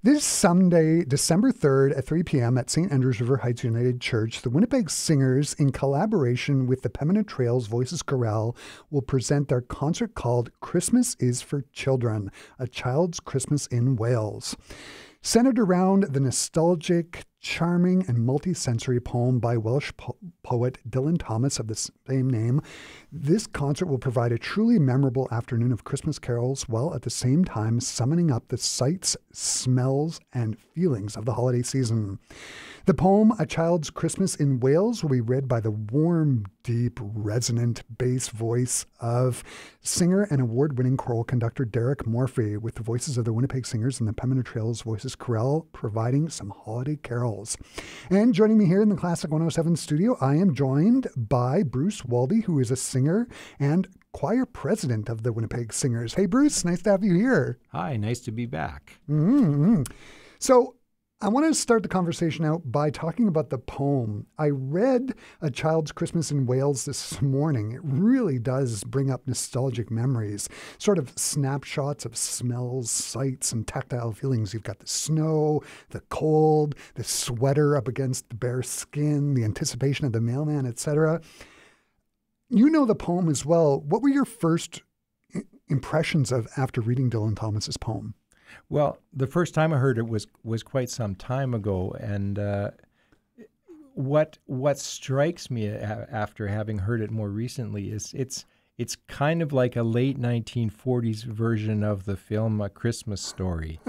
This Sunday, December 3rd at 3 p.m. at St. Andrews River Heights United Church, the Winnipeg Singers, in collaboration with the Pembina Trails Voices Chorale, will present their concert called Christmas is for Children, A Child's Christmas in Wales. Centered around the nostalgic, charming, and multi-sensory poem by Welsh poet Dylan Thomas of the same name, this concert will provide a truly memorable afternoon of Christmas carols while at the same time summoning up the sights, smells, and feelings of the holiday season. The poem, A Child's Christmas in Wales, will be read by the warm, deep, resonant bass voice of singer and award-winning choral conductor Derek Morphy, with the voices of the Winnipeg Singers and the Pembina Trails Voices Chorale providing some holiday carols. And joining me here in the Classic 107 studio, I am joined by Bruce Waldie, who is a singer and choir president of the Winnipeg Singers. Hey, Bruce, nice to have you here. Hi, nice to be back. Mm-hmm. So, I want to start the conversation out by talking about the poem. I read A Child's Christmas in Wales this morning. It really does bring up nostalgic memories, sort of snapshots of smells, sights, and tactile feelings. You've got the snow, the cold, the sweater up against the bare skin, the anticipation of the mailman, etc. You know the poem as well. What were your first impressions of after reading Dylan Thomas's poem? Well, the first time I heard it was quite some time ago, and what strikes me after having heard it more recently is it's kind of like a late 1940s version of the film A Christmas Story.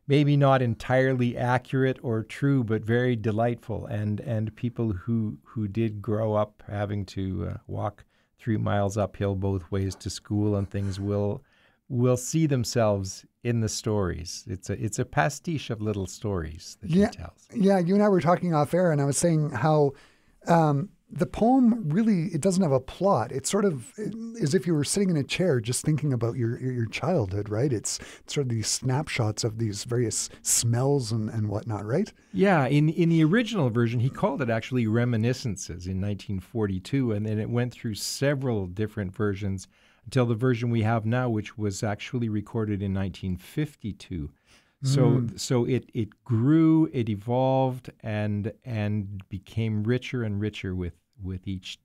Maybe not entirely accurate or true, but very delightful, and people who did grow up having to walk 3 miles uphill both ways to school and things will see themselves in the stories. It's a pastiche of little stories that he tells. Yeah, you and I were talking off air, and I was saying how the poem really, it doesn't have a plot. It's sort of as if you were sitting in a chair just thinking about your childhood, right? It's sort of these snapshots of these various smells and whatnot, right? Yeah, in the original version, he called it actually Reminiscences in 1942, and then it went through several different versions until the version we have now, which was actually recorded in 1952. So it grew, it evolved, and became richer and richer with each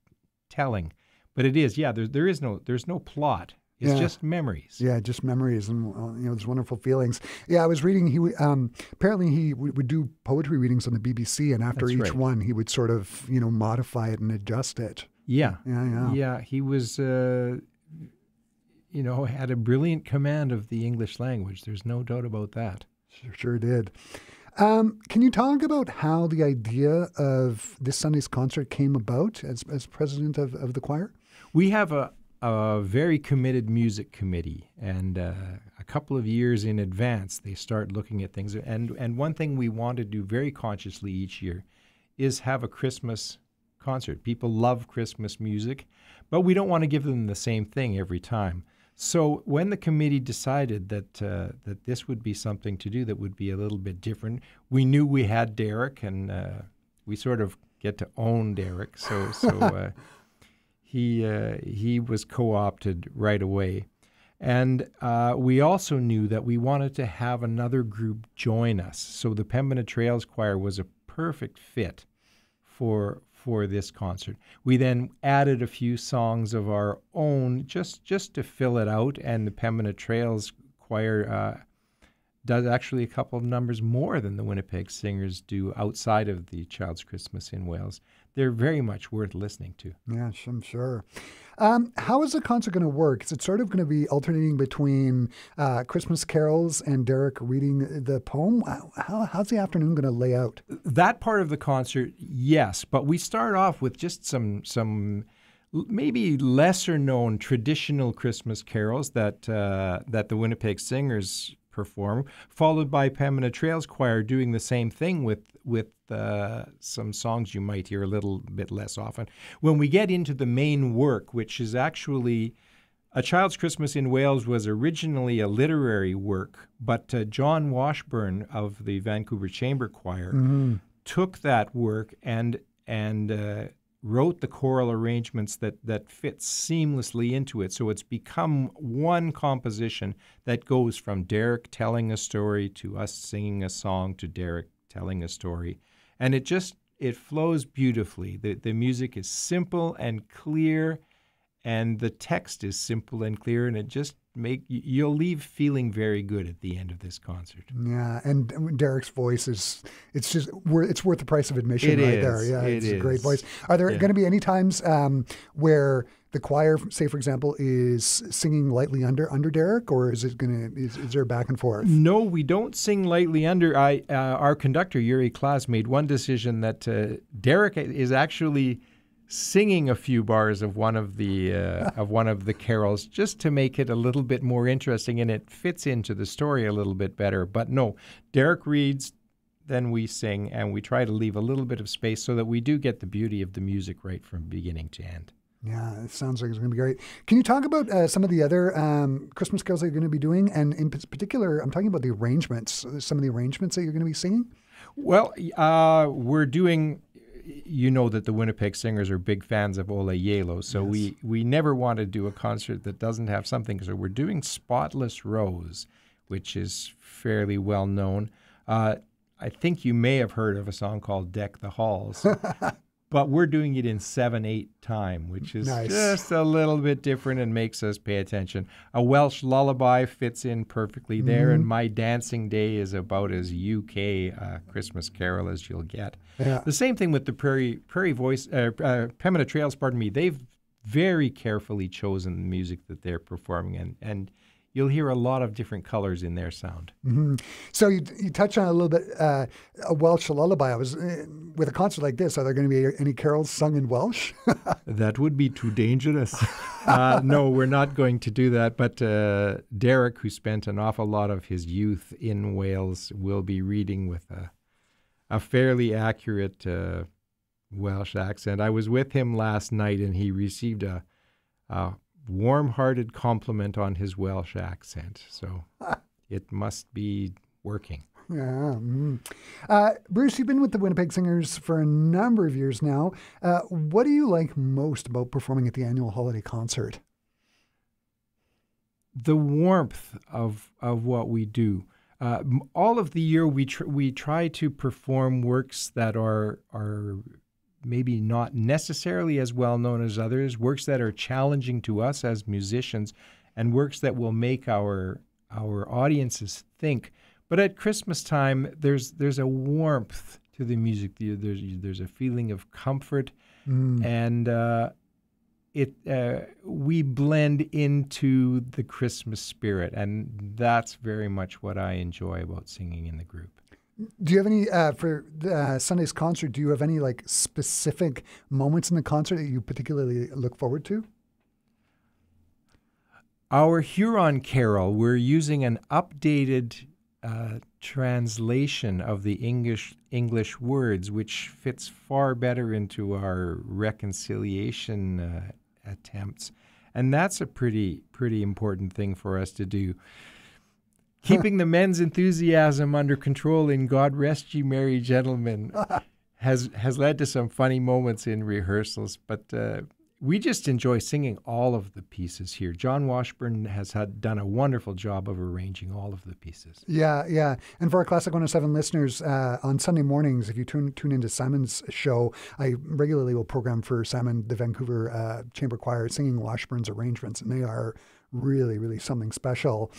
telling. But it is, there's no plot. It's just memories. Yeah, just memories and those wonderful feelings. Yeah, I was reading. He apparently he would do poetry readings on the BBC, and after each one, he would sort of modify it and adjust it. Yeah. He was. Had a brilliant command of the English language. There's no doubt about that. Sure did. Can you talk about how the idea of this Sunday's concert came about as president of the choir? We have a very committed music committee, and a couple of years in advance, they start looking at things. And one thing we want to do very consciously each year is have a Christmas concert. People love Christmas music, but we don't want to give them the same thing every time. So when the committee decided that this would be something to do that would be a little bit different, we knew we had Derek, and we sort of get to own Derek. So he was co-opted right away. And we also knew that we wanted to have another group join us. So the Pembina Trails Choir was a perfect fit for this concert. We then added a few songs of our own just to fill it out, and the Pembina Trails Choir does actually a couple of numbers more than the Winnipeg Singers do outside of the Child's Christmas in Wales. They're very much worth listening to. Yeah, I'm sure. How is the concert going to work? Is it sort of going to be alternating between Christmas carols and Derek reading the poem? How's the afternoon going to lay out? That part of the concert, yes, but we start off with just some maybe lesser known traditional Christmas carols that the Winnipeg Singers perform, followed by Pembina Trails Choir doing the same thing with some songs you might hear a little bit less often. When we get into the main work, which is actually A Child's Christmas in Wales was originally a literary work, but John Washburn of the Vancouver Chamber Choir took that work and wrote the choral arrangements that fit seamlessly into it. So it's become one composition that goes from Derek telling a story to us singing a song to Derek telling a story. And it flows beautifully. The music is simple and clear, and the text is simple and clear, and you'll leave feeling very good at the end of this concert. Yeah, and Derek's voice it's worth the price of admission there. Yeah, it's a great voice. Are there going to be any times where the choir, say for example, is singing lightly under Derek, or is there back and forth? No, we don't sing lightly under. Our conductor Yuri Klaas made one decision that Derek is actually singing a few bars of one of the carols just to make it a little bit more interesting, and it fits into the story a little bit better. But no, Derek reads, then we sing, and we try to leave a little bit of space so that we do get the beauty of the music right from beginning to end. Yeah, it sounds like it's going to be great. Can you talk about some of the other Christmas carols that you're going to be doing? And in particular, I'm talking about the arrangements, some of the arrangements that you're going to be singing? Well, we're doing... You know that the Winnipeg Singers are big fans of Ola Yelo, so yes. we never want to do a concert that doesn't have something. So we're doing Spotless Rose, which is fairly well known. I think you may have heard of a song called Deck the Halls, but we're doing it in 7/8 time, which is nice. Just a little bit different and makes us pay attention. A Welsh lullaby fits in perfectly there, and My Dancing Day is about as UK Christmas carol as you'll get. Yeah. The same thing with the Pembina Trails, they've very carefully chosen the music that they're performing, and you'll hear a lot of different colors in their sound. Mm-hmm. So you touched on a little bit a Welsh lullaby. I was with a concert like this. Are there going to be any carols sung in Welsh? That would be too dangerous. No, we're not going to do that. But Derek, who spent an awful lot of his youth in Wales, will be reading with a fairly accurate Welsh accent. I was with him last night, and he received a warm-hearted compliment on his Welsh accent. So it must be working. Yeah. Bruce, you've been with the Winnipeg Singers for a number of years now. What do you like most about performing at the annual holiday concert? The warmth of what we do. All of the year we try to perform works that are maybe not necessarily as well known as others, works that are challenging to us as musicians, and works that will make our audiences think. But at Christmas time, there's a warmth to the music. There's a feeling of comfort, and we blend into the Christmas spirit, and that's very much what I enjoy about singing in the group. Do you have any, for Sunday's concert, do you have any like specific moments in the concert that you particularly look forward to? Our Huron Carol, we're using an updated translation of the English words, which fits far better into our reconciliation attempts. And that's a pretty important thing for us to do. Keeping the men's enthusiasm under control in God Rest Ye Merry Gentlemen has led to some funny moments in rehearsals, but we just enjoy singing all of the pieces here. John Washburn has done a wonderful job of arranging all of the pieces. Yeah. And for our Classic 107 listeners, on Sunday mornings, if you tune into Simon's show, I regularly will program for Simon, the Vancouver Chamber Choir, singing Washburn's arrangements, and they are really, really something special.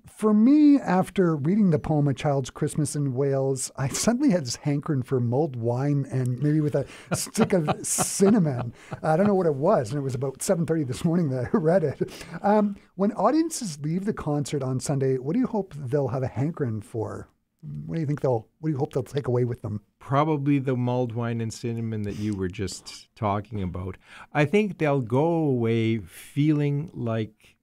For me, after reading the poem A Child's Christmas in Wales, I suddenly had this hankering for mulled wine and maybe with a stick of cinnamon. I don't know what it was, and it was about 7:30 this morning that I read it. When audiences leave the concert on Sunday, what do you hope they'll have a hankering for? What do you hope they'll take away with them? Probably the mulled wine and cinnamon that you were just talking about. I think they'll go away feeling like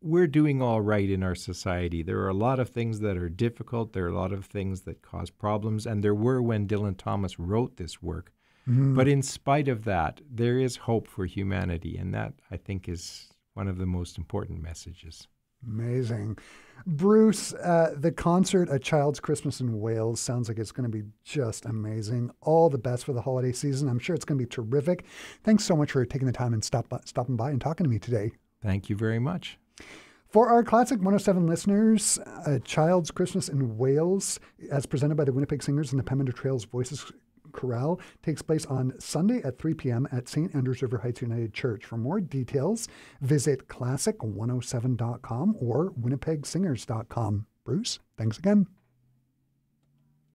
we're doing all right in our society. There are a lot of things that are difficult. There are a lot of things that cause problems, and there were when Dylan Thomas wrote this work. Mm-hmm. But in spite of that, there is hope for humanity, and that, I think, is one of the most important messages. Amazing. Bruce, the concert, A Child's Christmas in Wales, sounds like it's going to be just amazing. All the best for the holiday season. I'm sure it's going to be terrific. Thanks so much for taking the time and stopping by and talking to me today. Thank you very much. For our Classic 107 listeners, A Child's Christmas in Wales, as presented by the Winnipeg Singers and the Pemmican Trails Voices Chorale, takes place on Sunday at 3 p.m. at St. Andrews River Heights United Church. For more details, visit classic107.com or winnipegsingers.com. Bruce, thanks again.